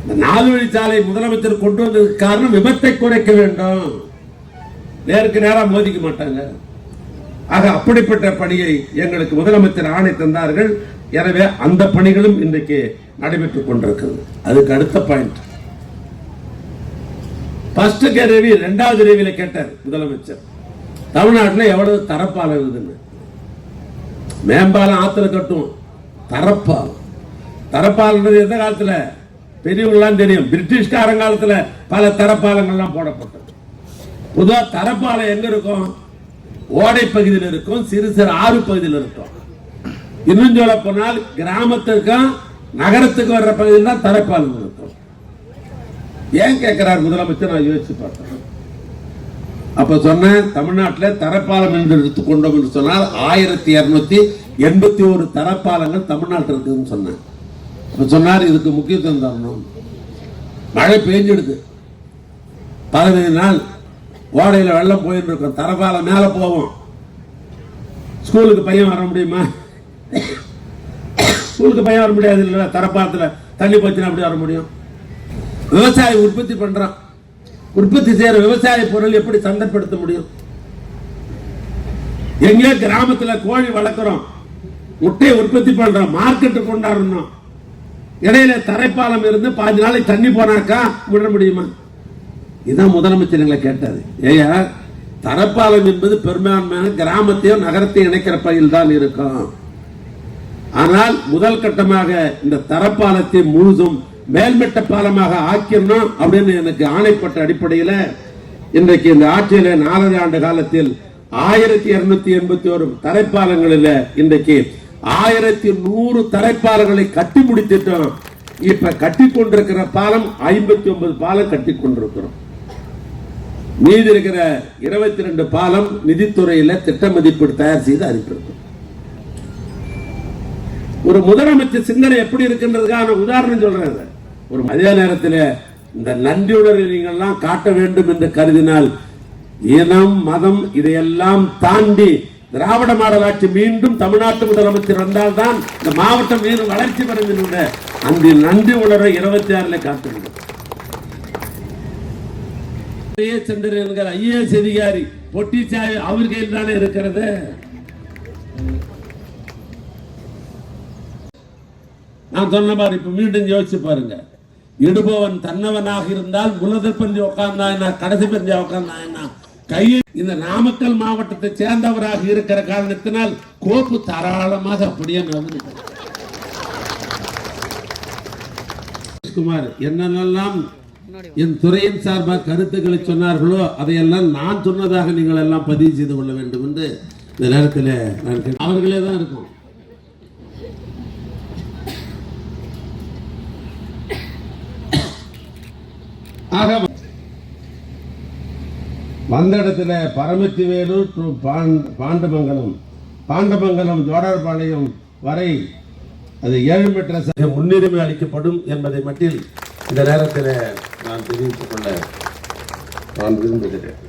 4 வழிச்சாலை முதலமைச்சர் கொண்டு வந்ததுக்கு காரணம் விபத்தை குறைக்க வேண்டும், நேருக்கு நேரம் மோதிக்க மாட்டாங்க. ஆக அப்படிப்பட்ட பணியை எங்களுக்கு முதலமைச்சர் ஆணை தந்தார்கள். எனவே அந்த பணிகளும் இன்றைக்கு நடைபெற்றுக் கொண்டிருக்கிறது. அதுக்கு அடுத்த பாயிண்ட், ஃபர்ஸ்ட் கேள்வி 2வது கேள்வியில கேட்டார் முதலமைச்சர், தமிழ்நாட்டில் எவ்வளவு தரப்பாலம் இருக்குதுன்னு. மேம்பாலம் ஆத்துல கட்டும், தரப்பாலம் எந்த காலத்துல பெரியவங்களாம் தெரியும், பிரிட்டிஷ்காரன் காலத்துல பல தரப்பாலங்கள்லாம் போடப்பட்டது. பொதுவா தரப்பாலம் எங்க இருக்கும்? ஓடை பகுதியில் இருக்கும், சிறு சிறு ஆறு பகுதியில் இருக்கும். இன்னும் சொல்ல போனால் கிராமத்திற்கும் நகரத்துக்கு வர்ற பகுதியில் தான் தரப்பாலம் இருக்கும். ஏன் கேட்கிறார் முதலமைச்சர்? நான் யோசிச்சு பார்த்தேன். அப்ப சொன்ன தமிழ்நாட்டில் தரப்பாலம் என்று எடுத்துக்கொண்டோம் என்று சொன்னால் 1281 தரப்பாலங்கள் தமிழ்நாட்டில் இருக்குதுன்னு சொன்னேன். அப்ப சொன்னார் இதுக்கு முக்கியத்துவம் தரணும். மழை பெஞ்சிடுது, 15 நாள் ஓடையில வெள்ளம் போயிட்டு இருக்கும், தரப்பாலம் மேல போவோம். ஸ்கூலுக்கு பையன் வர முடியுமா? ஸ்கூலுக்கு பையன் வர முடியாது இல்ல, தரப்பாலத்துல தண்ணி போச்சுன்னா அப்படி வர முடியும்? விவசாயி உற்பத்தி பண்றான், உற்பத்தி செய்யற விவசாய பொருள் எப்படி சந்தைப்படுத்த முடியும்? எங்கே கிராமத்துல கோழி வளர்க்கிறோம், முட்டையை உற்பத்தி பண்றோம், மார்க்கெட்டு கொண்டாடணும். இடையில தரைப்பாலம் இருந்து 5 நாளைக்கு தண்ணி போனாக்கா விட முடியுமா? இதான் முதலமைச்சர் எங்களை கேட்டாரு. ஏயா, தரப்பாலம் என்பது பெரும்பான்மையான கிராமத்தையும் நகரத்தையும் இணைக்கிற பகுதியில் தான் இருக்கும். ஆனால் முதல் கட்டமாக இந்த தரப்பாலத்தை முழுதும் மேல்மட்ட பாலமாக ஆக்கிடணும் அப்படின்னு எனக்கு ஆணைப்பட்ட அடிப்படையில் இன்றைக்கு இந்த ஆட்சியில 4 ஆண்டு காலத்தில் 1281 தரைப்பாலங்களில் இன்றைக்கு 1100 தரைப்பாலங்களை கட்டி முடித்திட்டோம். இப்ப கட்டி கொண்டிருக்கிற பாலம் 59 பாலம் கட்டி கொண்டிருக்கிறோம். மீதி இருக்கிற 22 பாலம் நிதித்துறையில திட்ட மதிப்பீடு தயார் செய்து அனுப்பியிருக்கிறோம். ஒரு முதலமைச்சர் சிந்தனை எப்படி இருக்கின்றதுக்கான உதாரணம் சொல்றாங்க. ஒரு அதே நேரத்தில் இந்த நன்றியுணர்வை நீங்கள்லாம் காட்ட வேண்டும் என்று கருதினால் இனம் மதம் இதையெல்லாம் தாண்டி திராவிட மாடல் ஆட்சி மீண்டும் தமிழ்நாட்டு முதலமைச்சர் வந்தால்தான் இந்த மாவட்டம் மீண்டும் வளர்ச்சி பெறும். அந்த நன்றி உணர்வை 26 காட்டுகிறது. ஐஏஎஸ் அதிகாரி பொட்டிச்சாய் அவர் கையில் தானே இருக்கிறது. நான் சொன்ன மாதிரி இப்ப மீண்டும் யோசிச்சு பாருங்க. இடுபவன் தன்னவனாக இருந்தால் முதல் பந்தி உட்கார்ந்தா கடைசி பந்தி உட்கார்ந்தா கையில் இந்த நாமக்கல் மாவட்டத்தை சேர்ந்தவராக இருக்கிற காரணத்தினால் கோப்பு தாராளமாக அப்படியே குமார் என்னென்னலாம் என் துறையின் சார்பாக கருத்துக்களை சொன்னார்களோ அதையெல்லாம் நான் சொன்னதாக நீங்கள் எல்லாம் பதிவு செய்து கொள்ள வேண்டும் என்று இந்த நேரத்தில் நான் அவர்களே தான் இருக்கும். ஆக வந்த இடத்துல பரமத்தி வேலூர் டு பாண்டமங்கலம் ஜோடார்பாளையம் வரை அது 7 மீட்டர் முன்னுரிமை அளிக்கப்படும் என்பதை மட்டில் இந்த நேரத்தில் நான் தெரிவித்துக் கொள்ள நான் விரும்புகிறேன்.